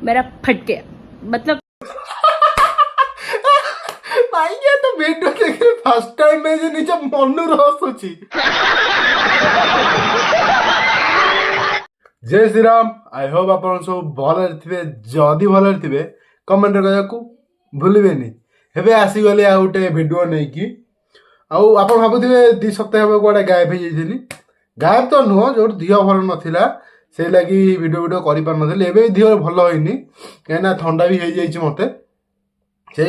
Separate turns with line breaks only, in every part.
मेरा फट गया मतलब
भाई ये तो वीडियो देखिए फर्स्ट टाइम में जे निज मनु हसुची। जय श्री राम। आई होप आपण सब भल थे जदि भल थे कमेंट करने भूलेनि। हेबे आसी गले आ गोटे वीडियो नहीं कि आप भावुवे 2 सप्ताह हम कौटे गायब हो जाइली। गायब तो नुह जो दिह भल नाला से लगी वीडियो कर दिह भल होनी कहीं थंडा भी हो मत से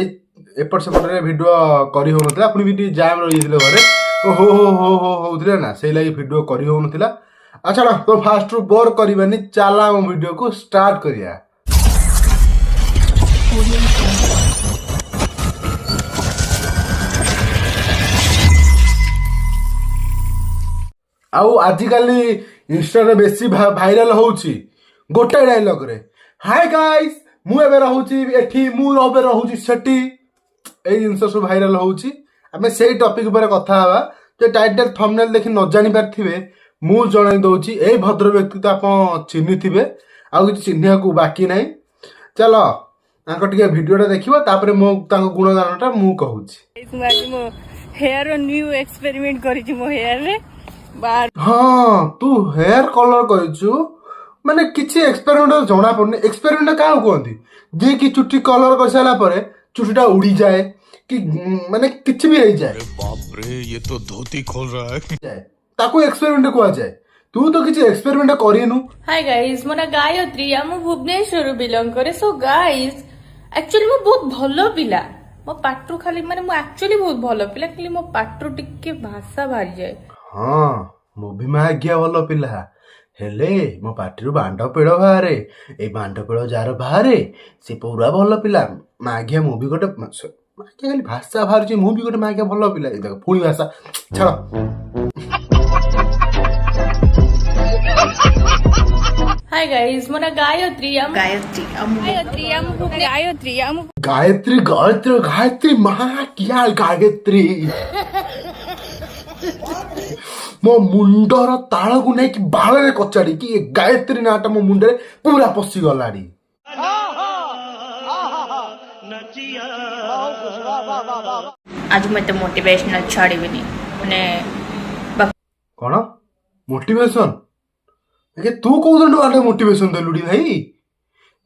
एपट सेपट वीडियो कर हो ना पुणी भी जाम रही घरे हो हो हो हो होते ना से लगी वीडियो कर हो ना। अच्छा तो फास्ट रू बोर करवानी चला आम वीडियो को स्टार्ट करिया। आउ आजिकल इंस्टा बेसी भाइराल होउची गोटे डायलॉग रे हाय गाइस मु एबे रहूची एठी मु एबे रहूची सेठी ए जिंस सब भाइराल होउची। आमे सेही टॉपिक पर कथा हवा जे टाइटल थंबनेल देखि न जानि पारथिबे मु जणाई दउची ए भद्र व्यक्ति तो आप चिन्हि थिबे आ किछि चिन्हिया को बाकी नाही। चलो आंको टिके वीडियोटा देखिबो तापरे मो तांको गुणगानटा मु कहूची।
मो हेयर न्यू एक्सपेरिमेंट करिछि मो हेयर रे बार।
हाँ तू हेयर कलर करिछु माने किछि एक्सपेरिमेंट जणा पड़ने। एक्सपेरिमेंट का कहंती जे कि चुट्टी कलर कर साला परे चुट्टीटा उड़ी जाए कि माने किछि भी हो जाए।
अरे बाप रे ये तो धोती खोल रहा है।
ताको एक्सपेरिमेंट कुआ जाए। तू तो किछि एक्सपेरिमेंट करिनु।
हाय गाइस मोना गायत्री हम भुवनेश्वर बिलोंग करे। सो गाइस एक्चुअली मो बहुत भलो पिला मो पाटरू खाली माने मो एक्चुअली बहुत भलो पिला खाली मो पाटरू टिके भाषा बाहर जाए।
हाँ मु भी मागिया भल पिला हेले मो पार्टी बांड पेड़ बाहरे ए बांड पेड़ जार बाहरे से पूरा भल पिला मागिया मु भी गोटे मागिया खाली भाषा बाहर मु भी गोटे मागिया भल पिला देख पुणी भाषा छाड़।
हाय गाइस मोना गायत्री हम गायत्री
गायत्री गायत्री गायत्री महा किया गायत्री मो मुंडर ताल को नहीं कि बाल कचाड़ी कि गायत्री नाटा मो मुंडे पूरा पशि गलाड़ी।
आज मैं तो मोटिवेशनल छाड़ी भी नहीं माने
कौन मोटिवेशन ए तू कौन आटे मोटिवेशन देलुडी भाई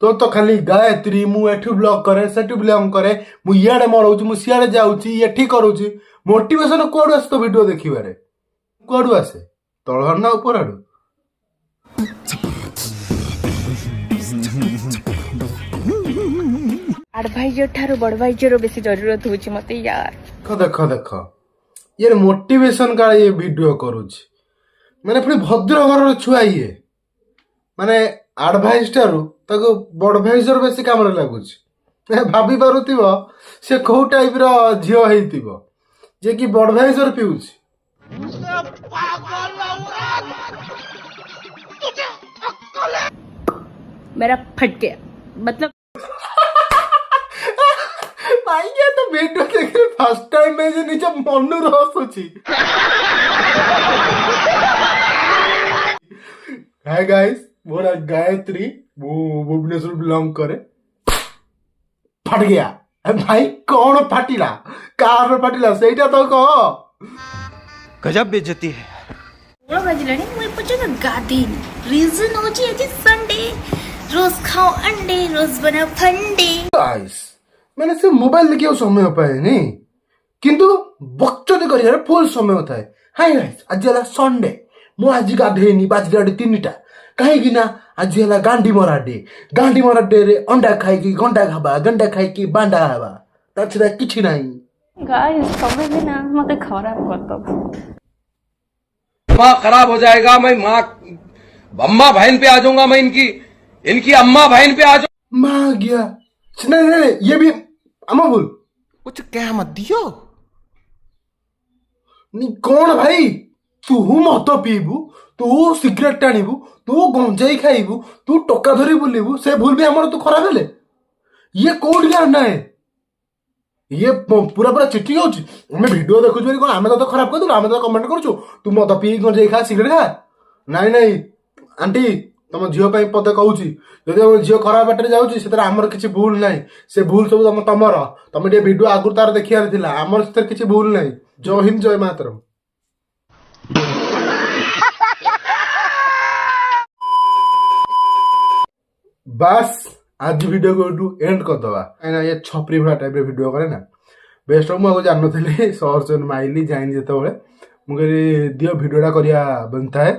तो खाली गायत्री मु एठी ब्लॉग करे सेठी ब्लॉग करे मु इयाडे मरौची मु सियाडे जाउची एठी करूची मोटिवेशन कोड आस तो वीडियो देखिबारे कोड आसे तळहर ना ऊपर आडू।
एडवाइजर ठारो बडवाइजर बेसी जरूरत होची मते यार।
देख देख ये मोटिवेशन का ये वीडियो करूची माने पुणी भद्र घर छुआ ये माने एडवाइस ठारू ताको बडवाइजर बेसी काम रे लागुची। भाभी पारुथिबो से को टाइप रो झियो हेतिबो जे कि बडवाइजर पिउची।
मेरा फट गया मतलब
भाई ये तो वीडियो देखिए फर्स्ट टाइम में जे निज मनु हसुची। हाय गाइस मोरा गायत्री वो भुवनेश्वर बिलोंग करे फट गया। भाई कौन फाटिला कार फाटिला सेटा तो कह
गजब बेइज्जती है।
ओळा बाजिलानी मुई पचन गादी रीजन होची आज संडे रोज खाओ अंडे रोज बना फंडे।
गाइस मैंने से मोबाइल देखियो समय पाए नहीं किंतु बक्चोदी करियारे फुल समय थाए। हाय गाइस आज हला संडे मु आज गाधेनी बाजराडे 3टा कहीं ना आज हला गांडी मरा डे रे अंडा खाई की गंडा खाबा गंडा खाई की बांडा हवा ताछड़ा किछि नहीं।
गाइस तबे भी ना मते खराब कर दो
माँ खराब हो जाएगा। मैं माँ अम्मा बहन पे आ जाऊंगा। मैं इनकी अम्मा बहन पे आ जाऊंगा।
माँ गया नहीं ये भी अम्मा बोल
कुछ कह मत दियो।
नहीं कौन भाई तू मत पीबू तू सिगरेट टाणीबू तू गंजाई खाइबू तू टका धरी बुलिबू से भूल भी हमर तू खराब हेले ये कोड क्या ना है ये पूरा पूरा चिट्ठी होची। हमें वीडियो देखु जो कोन हमें तो खराब कर दू हमें तो कमेंट करछु तू मत पी गंजाई खा सिगरेट खा। नहीं नहीं आंटी ତମ ଝିଅ ପାଇଁ ପଦେ କହୁଛି ଯଦି ଆମ ଝିଅ ଖରାପ ବାଟରେ ଯାଉଛି ସେଥିରେ ଆମର କିଛି ଭୁଲ ନାହିଁ ସେ ଭୁଲ ସବୁ ତମର ତମେ ଟିକେ ଭିଡିଓ ଆଗରୁ ତାର ଦେଖିବାର ଥିଲା ଆମର ସେଥିରେ କିଛି ଭୁଲ ନାହିଁ ଜୟ ହିନ୍ଦ ଜୟ ମାତରମ୍ ବାସ୍ ଆଜି ଭିଡିଓ को एंड करदवा कहीं ये छपरी भड़ा टाइप भिड करे ना बेस्ट मुझे जाननी सर्च माइली जानी जो मुझे दियो भिडटा करा बनता है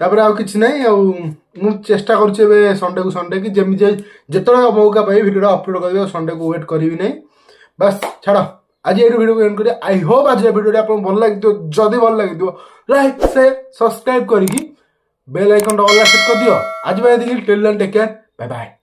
तापर आउ किछि नहीं चेष्टा करुचे संडे को संडे कि जमी जिते मौका पाई भिडटा अपलोड कर संडे को वेट करी नहीं बस छाड़ आज ये भिडियो को एंड करिया आई होप आज भिडियो आपको भल लगी जदि भल लगी लाइक शेयर सब्सक्राइब करके बेल आइकन ऑल सेट कर दियो आज bye tell take care bye bye.